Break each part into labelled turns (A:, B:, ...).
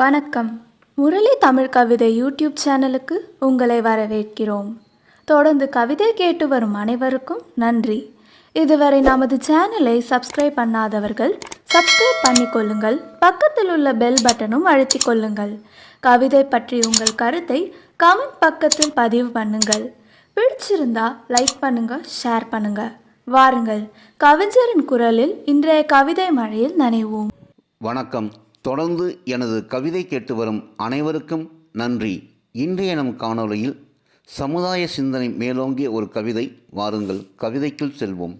A: வணக்கம். முரளி தமிழ் கவிதை யூடியூப் சேனலுக்கு உங்களை வரவேற்கிறோம். தொடர்ந்து கவிதை கேட்டு வரும் அனைவருக்கும் நன்றி. இதுவரை நமது சேனலை சப்ஸ்கிரைப் பண்ணாதவர்கள் சப்ஸ்கிரைப் பண்ணிக்கொள்ளுங்கள். பக்கத்தில் உள்ள பெல் பட்டனும் அழுத்திக் கொள்ளுங்கள். கவிதை பற்றி உங்கள் கருத்தை கமெண்ட் பக்கத்தில் பதிவு பண்ணுங்கள். பிடிச்சிருந்தா லைக் பண்ணுங்க, ஷேர் பண்ணுங்க. வாருங்கள், கவிஞரின் குரலில் இன்றைய கவிதை மழையில் நனைவோம்.
B: வணக்கம். தொடர்ந்து எனது கவிதை கேட்டு வரும் அனைவருக்கும் நன்றி. இன்றைய நம் காணொளியில் சமுதாய சிந்தனை மேலோங்கிய ஒரு கவிதை. வாருங்கள், கவிதைக்குள் செல்வோம்.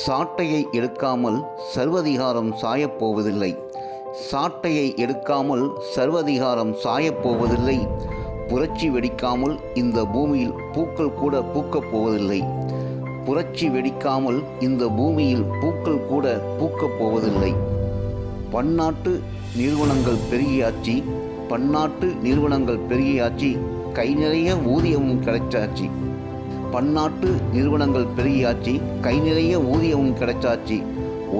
B: சாட்டையை எடுக்காமல் சர்வதிகாரம் சாயப்போவதில்லை. சாட்டையை எடுக்காமல் சர்வதிகாரம் சாயப்போவதில்லை. புரட்சி வெடிக்காமல் இந்த பூமியில் பூக்கள் கூட பூக்கப் போவதில்லை. புரட்சி வெடிக்காமல் இந்த பூமியில் பூக்கள் கூட பூக்கப் போவதில்லை. பன்னாட்டு நிறுவனங்கள் பெருகியாச்சு, பன்னாட்டு நிறுவனங்கள் பெருகியாச்சு, கை நிறைய ஊதியமும் கிடைச்சாச்சு. பன்னாட்டு நிறுவனங்கள் பெருகியாச்சு, கை நிறைய ஊதியமும் கிடைச்சாச்சு.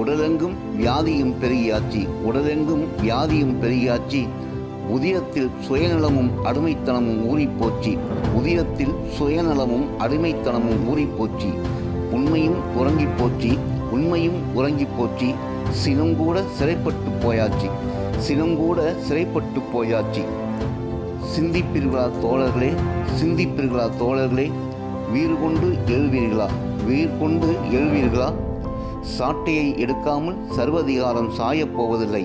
B: உடலெங்கும் வியாதியும் பெருகியாச்சு, உடலெங்கும் வியாதியும் பெருகியாச்சு. உதிரத்தில் சுயநலமும் அடிமைத்தனமும் ஊறிப்போச்சு, உதிரத்தில் சுயநலமும் அடிமைத்தனமும் ஊறிப்போச்சு. உண்மையும் உறங்கி போச்சு, உண்மையும் உறங்கி போச்சு. சினங்கூட சிறைப்பட்டு போயாச்சு, சினங்கூட சிறைப்பட்டு போயாச்சு. சிந்திப்பீர்களா தோழர்களே, சிந்திப்பீர்களா தோழர்களே? வீறு கொண்டு எழுவீர்களா, வீறு கொண்டு எழுவீர்களா? சாட்டையை எடுக்காமல் சர்வதிகாரம் சாயப்போவதில்லை.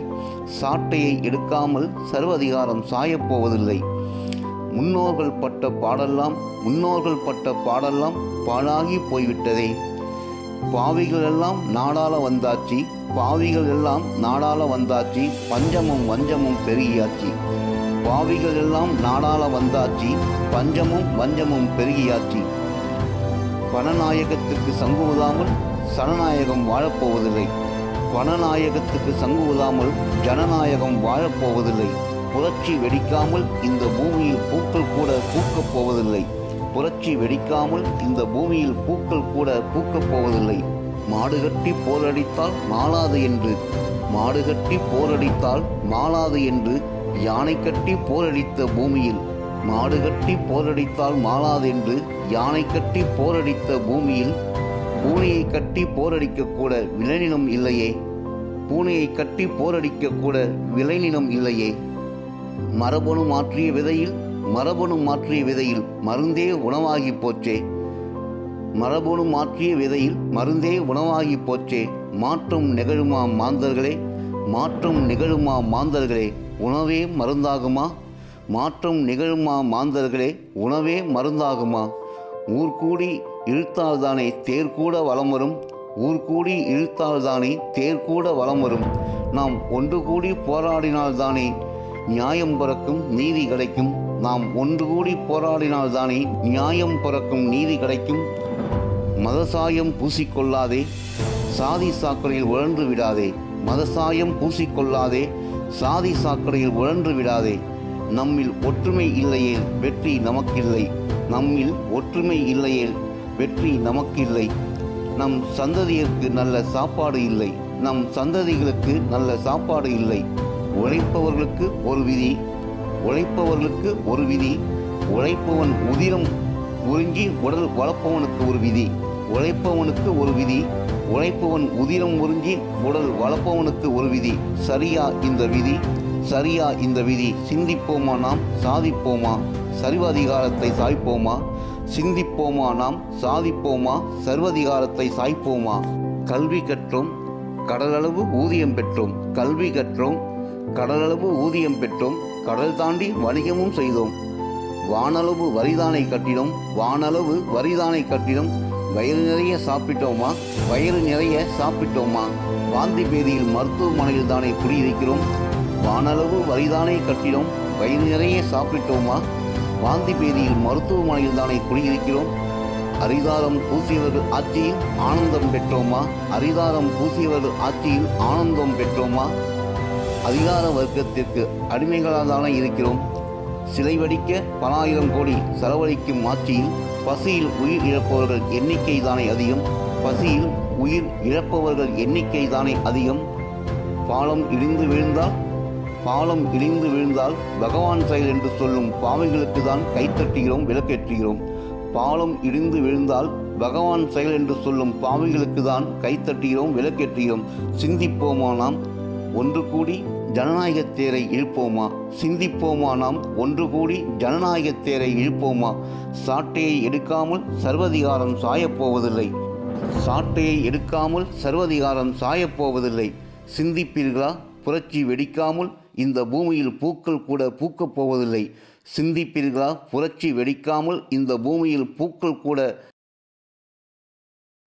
B: சாட்டையை எடுக்காமல் சர்வதிகாரம் சாயப்போவதில்லை. முன்னோர்கள் பட்ட பாடெல்லாம், முன்னோர்கள் பட்ட பாடெல்லாம் பாழாகி போய்விட்டதே. பாவிகள் எல்லாம் நாடாள வந்தாச்சு, பாவிகள் எல்லாம் நாடாள வந்தாச்சு. பஞ்சமும் வஞ்சமும் பெருகியாச்சு. பாவிகள் எல்லாம் நாடாள வந்தாச்சு, பஞ்சமும் வஞ்சமும் பெருகியாச்சு. பணநாயகத்துக்கு சங்குவதாமல் சனநாயகம் வாழப்போவதில்லை. பணநாயகத்துக்கு சங்குவதாமல் ஜனநாயகம் வாழப்போவதில்லை. புரட்சி வெடிக்காமல் இந்த பூமியில் பூக்கள் கூட பூக்கப் போவதில்லை. புரட்சி வெடிக்காமல் இந்த பூமியில் பூக்கள் கூட பூக்கப் போவதில்லை. மாடுகட்டி போரடித்தால் மாளாது என்று, மாடுகட்டி போரடித்தால் மாளாது என்று யானை கட்டி போரடித்த பூமியில், மாடுகட்டி போரடித்தால் மாளாது என்று யானை கட்டி போரடித்த பூமியில் பூனையை கட்டி போரடிக்க கூட விளைநிலம் இல்லையே. பூனையை கட்டி போரடிக்க கூட விளைநிலம் இல்லையே. மரபணு மாற்றிய விதையில், மரபணு மாற்றிய விதையில் மருந்தே உணவாகி போச்சே. மரபணு மாற்றிய விதையில் மருந்தே உணவாகி போச்சே. மாற்றம் நிகழுமா மாந்தர்களே, மாற்றம் நிகழுமா மாந்தர்களே? உணவே மருந்தாகுமா? மாற்றம் நிகழுமா மாந்தர்களே? உணவே மருந்தாகுமா? ஊர்கூடி இழுத்தால்தானே தேர்கூட வலம் வரும். ஊர்கூடி இழுத்தால்தானே தேர்கூட வலம் வரும். நாம் ஒன்று கூடி போராடினால்தானே நியாயம் பிறக்கும், நீதி கிடைக்கும். நாம் ஒன்று கூடி போராடினால்தானே நியாயம் பிறக்கும், நீதி கிடைக்கும். மதசாயம் பூசிக்கொள்ளாதே, சாதி சாக்கடையில் உழன்று விடாதே. மதசாயம் பூசிக்கொள்ளாதே, சாதி சாக்கடையில் உழன்று விடாதே. நம்மில் ஒற்றுமை இல்லையேல் வெற்றி நமக்கில்லை. நம்மில் ஒற்றுமை இல்லையேல் வெற்றி நமக்கில்லை. நம் சந்ததியருக்கு நல்ல சாப்பாடு இல்லை, நம் சந்ததிகளுக்கு நல்ல சாப்பாடு இல்லை. உழைப்பவர்களுக்கு ஒரு விதி, உழைப்பவர்களுக்கு ஒரு விதி. உழைப்பவன் உதிரம் உறிஞ்சி உடல் வளர்ப்பவனுக்கு ஒரு விதி. உழைப்பவனுக்கு ஒரு விதி, உழைப்பவன் உதிரம் உறிஞ்சி உடல் வளர்ப்பவனுக்கு ஒரு விதி. சரியா இந்த விதி, சரியா இந்த விதி? சிந்திப்போமா நாம், சாதிப்போமா, சர்வாதிகாரத்தை சாய்ப்போமா? சிந்திப்போமா நாம், சாதிப்போமா, சர்வாதிகாரத்தை சாய்ப்போமா? கல்வி கற்றோம், கடலளவு ஊதியம் பெற்றோம். கல்வி கற்றோம், கடலளவு ஊதியம் பெற்றோம். கடல் தாண்டி வணிகமும் செய்தோம். வானளவு வரிதானை கட்டினோம், வானளவு வரிதானை கட்டினோம். வயிறு நிறைய சாப்பிட்டோமா, வயிறு நிறைய சாப்பிட்டோமா? வாந்தி பேதியில் மருத்துவமனையில் தானே குடியிருக்கிறோம். வானளவு வரிதானை கட்டினோம், வயிறு நிறைய சாப்பிட்டோமா? வாந்தி பேதியில் மருத்துவமனையில் தானே குடியிருக்கிறோம். அரிதாரம் பூசியவர்கள் ஆட்சியில் ஆனந்தம் பெற்றோமா? அரிதாரம் பூசியவர்கள் ஆட்சியில் ஆனந்தம் பெற்றோமா? அதிகார வர்க்கத்திற்கு அடிமைகளால் தானே இருக்கிறோம். சிலை வடிக்க பல ஆயிரம் கோடி செலவழிக்கும் ஆட்சியில் பசியில் உயிர் இழப்பவர்கள் எண்ணிக்கை தானே அதிகம். பசியில் உயிர் இழப்பவர்கள் எண்ணிக்கை தானே அதிகம். பாலம் இடிந்து விழுந்தால் பாலம் இடிந்து விழுந்தால் பகவான் செயல் என்று சொல்லும் பாவைகளுக்கு தான் கைத்தட்டுகிறோம், விளக்கேற்றுகிறோம். பாலம் இடிந்து விழுந்தால் பகவான் செயல் என்று சொல்லும் பாவைகளுக்கு தான் கைத்தட்டுகிறோம், விளக்கேற்றுகிறோம். சிந்திப்போமா நாம் ஒன்று கூடி ஜனநாயகத் தேரை இழுப்போமா? சிந்திப்போமா நாம் ஒன்று கூடி ஜனநாயகத் தேரை இழுப்போமா? சாட்டையை எடுக்காமல் சர்வதிகாரம் சாயப்போவதில்லை. சாட்டையை எடுக்காமல் சர்வதிகாரம் சாயப்போவதில்லை. சிந்திப்பீர்களா? புரட்சி வெடிக்காமல் இந்த பூமியில் பூக்கள் கூட பூக்கப் போவதில்லை. சிந்திப்பீர்களா? புரட்சி வெடிக்காமல் இந்த பூமியில் பூக்கள் கூட